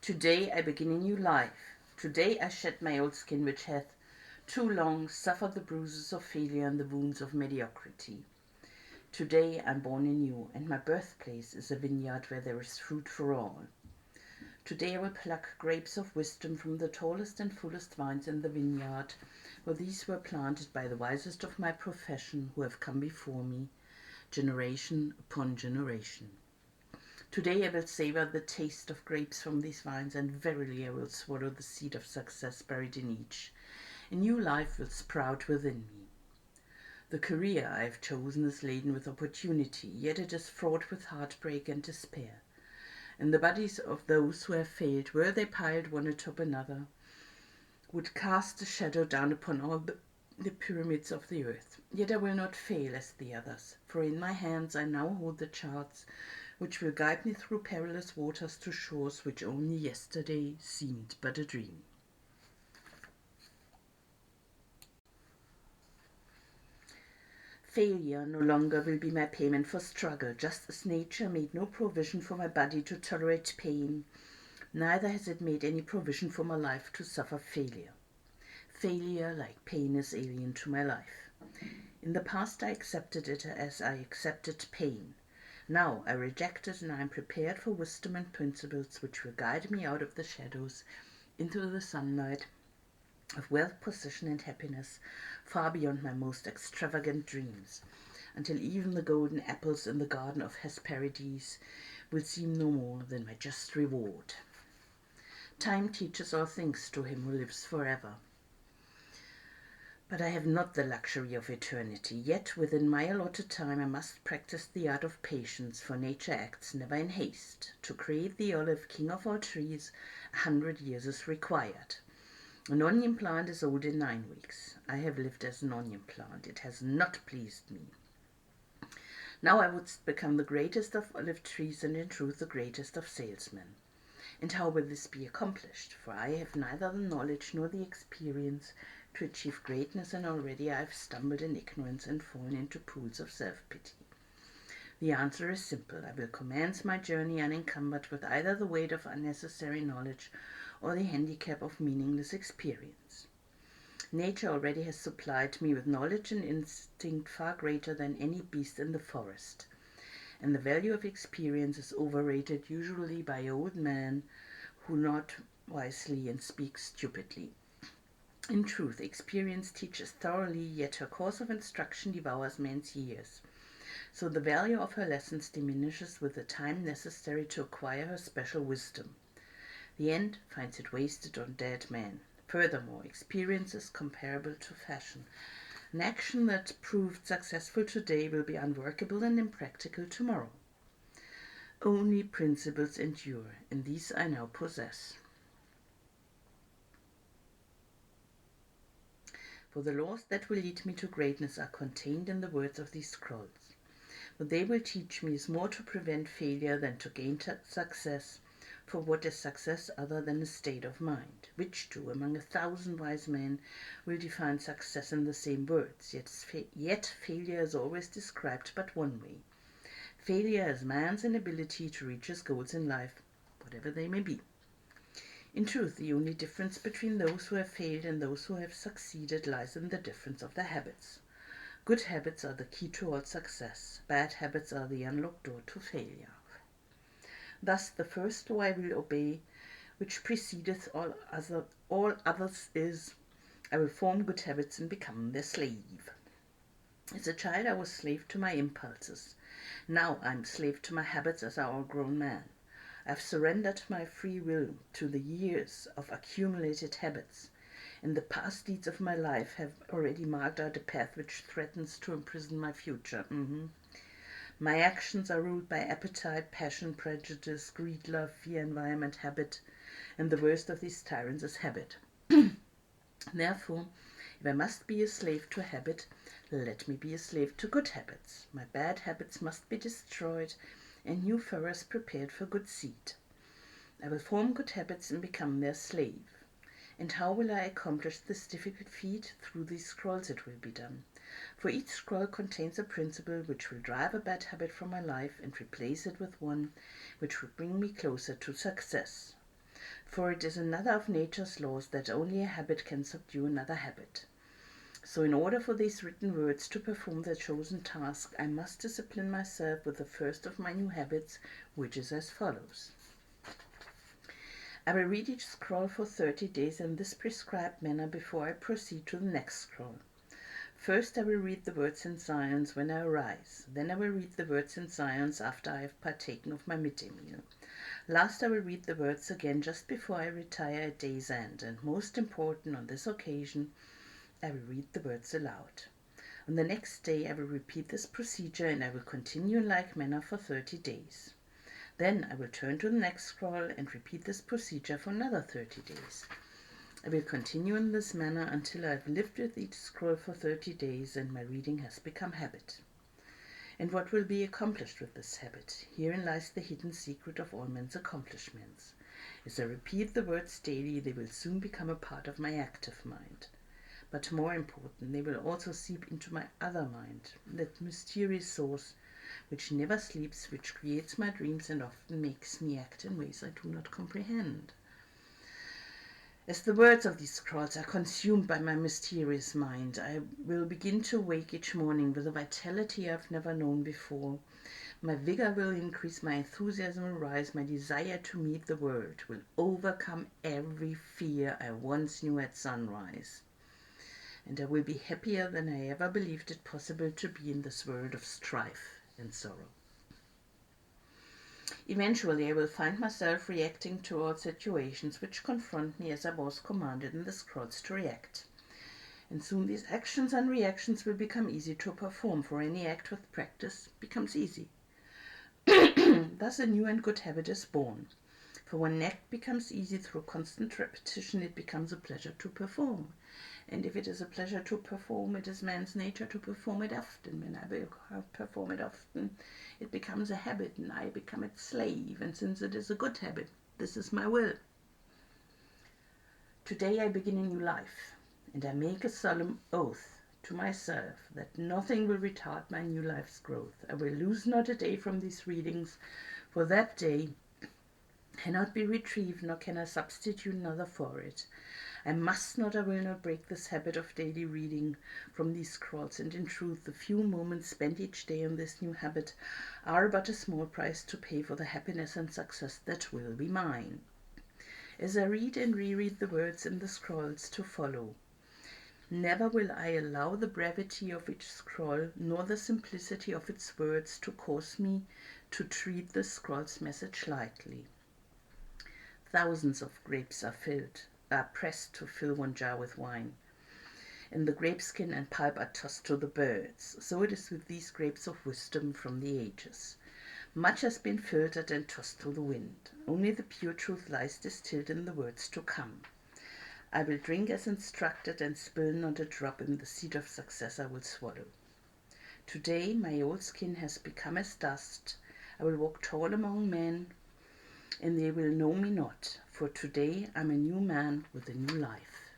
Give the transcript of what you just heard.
Today I begin a new life. Today I shed my old skin which hath too long suffered the bruises of failure and the wounds of mediocrity. Today I'm born anew, and my birthplace is a vineyard where there is fruit for all. Today I will pluck grapes of wisdom from the tallest and fullest vines in the vineyard, for these were planted by the wisest of my profession who have come before me, generation upon generation. Today I will savor the taste of grapes from these vines, and verily I will swallow the seed of success buried in each. A new life will sprout within me. The career I have chosen is laden with opportunity, yet it is fraught with heartbreak and despair. And the bodies of those who have failed, were they piled one atop another, would cast a shadow down upon all the pyramids of the earth. Yet I will not fail as the others, for in my hands I now hold the charts which will guide me through perilous waters to shores which only yesterday seemed but a dream. Failure no longer will be my payment for struggle, just as nature made no provision for my body to tolerate pain, neither has it made any provision for my life to suffer failure. Failure, like pain, is alien to my life. In the past I accepted it as I accepted pain. Now I reject it, and I am prepared for wisdom and principles which will guide me out of the shadows into the sunlight of wealth, position, and happiness, far beyond my most extravagant dreams, until even the golden apples in the garden of Hesperides will seem no more than my just reward. Time teaches all things to him who lives forever. But I have not the luxury of eternity, yet within my allotted time I must practice the art of patience, for nature acts never in haste. To create the olive, king of all trees, 100 years is required. An onion plant is old in 9 weeks. I have lived as an onion plant. It has not pleased me. Now I would become the greatest of olive trees, and in truth the greatest of salesmen. And how will this be accomplished? For I have neither the knowledge nor the experience to achieve greatness, and already I have stumbled in ignorance and fallen into pools of self-pity. The answer is simple. I will commence my journey unencumbered with either the weight of unnecessary knowledge or the handicap of meaningless experience. Nature already has supplied me with knowledge and instinct far greater than any beast in the forest, and the value of experience is overrated, usually by old men who nod wisely and speak stupidly. In truth, experience teaches thoroughly, yet her course of instruction devours men's years. So the value of her lessons diminishes with the time necessary to acquire her special wisdom. The end finds it wasted on dead men. Furthermore, experience is comparable to fashion. An action that proved successful today will be unworkable and impractical tomorrow. Only principles endure, and these I now possess. For the laws that will lead me to greatness are contained in the words of these scrolls. What they will teach me is more to prevent failure than to gain success. For what is success other than a state of mind? Which two, among 1,000 wise men, will define success in the same words? Yet failure is always described but one way. Failure is man's inability to reach his goals in life, whatever they may be. In truth, the only difference between those who have failed and those who have succeeded lies in the difference of their habits. Good habits are the key to all success. Bad habits are the unlocked door to failure. Thus the first law I will obey, which precedeth all others, is, I will form good habits and become their slave. As a child I was slave to my impulses. Now I am slave to my habits as an all-grown man. I have surrendered my free will to the years of accumulated habits, and the past deeds of my life have already marked out a path which threatens to imprison my future. My actions are ruled by appetite, passion, prejudice, greed, love, fear, environment, habit, and the worst of these tyrants is habit. Therefore, if I must be a slave to a habit, let me be a slave to good habits. My bad habits must be destroyed, and new furrows prepared for good seed. I will form good habits and become their slave. And how will I accomplish this difficult feat? Through these scrolls it will be done. For each scroll contains a principle which will drive a bad habit from my life and replace it with one which will bring me closer to success. For it is another of nature's laws that only a habit can subdue another habit. So in order for these written words to perform their chosen task, I must discipline myself with the first of my new habits, which is as follows. I will read each scroll for 30 days in this prescribed manner before I proceed to the next scroll. First I will read the words in silence when I arise. Then I will read the words in silence after I have partaken of my midday meal. Last I will read the words again just before I retire at day's end, and most important on this occasion, I will read the words aloud. On the next day I will repeat this procedure, and I will continue in like manner for 30 days. Then I will turn to the next scroll and repeat this procedure for another 30 days. I will continue in this manner until I have lived with each scroll for 30 days and my reading has become habit. And what will be accomplished with this habit? Herein lies the hidden secret of all men's accomplishments. As I repeat the words daily, they will soon become a part of my active mind. But more important, they will also seep into my other mind, that mysterious source which never sleeps, which creates my dreams and often makes me act in ways I do not comprehend. As the words of these scrolls are consumed by my mysterious mind, I will begin to wake each morning with a vitality I've never known before. My vigor will increase, my enthusiasm will rise, my desire to meet the world will overcome every fear I once knew at sunrise. And I will be happier than I ever believed it possible to be in this world of strife and sorrow. Eventually I will find myself reacting to all situations which confront me as I was commanded in the scrolls to react. And soon these actions and reactions will become easy to perform, for any act with practice becomes easy. Thus a new and good habit is born. For when an act becomes easy through constant repetition, it becomes a pleasure to perform. And if it is a pleasure to perform, it is man's nature to perform it often. When I perform it often, it becomes a habit and I become its slave. And since it is a good habit, this is my will. Today I begin a new life, and I make a solemn oath to myself that nothing will retard my new life's growth. I will lose not a day from these readings, for that day cannot be retrieved, nor can I substitute another for it. I must not, I will not break this habit of daily reading from these scrolls, and in truth the few moments spent each day on this new habit are but a small price to pay for the happiness and success that will be mine. As I read and reread the words in the scrolls to follow, never will I allow the brevity of each scroll, nor the simplicity of its words to cause me to treat the scroll's message lightly. Thousands of grapes are pressed to fill one jar with wine, and the grape skin and pulp are tossed to the birds. So it is with these grapes of wisdom from the ages. Much has been filtered and tossed to the wind. Only the pure truth lies distilled in the words to come. I will drink as instructed and spill not a drop in the seed of success I will swallow. Today my old skin has become as dust. I will walk tall among men, and they will know me not, for today I'm a new man with a new life.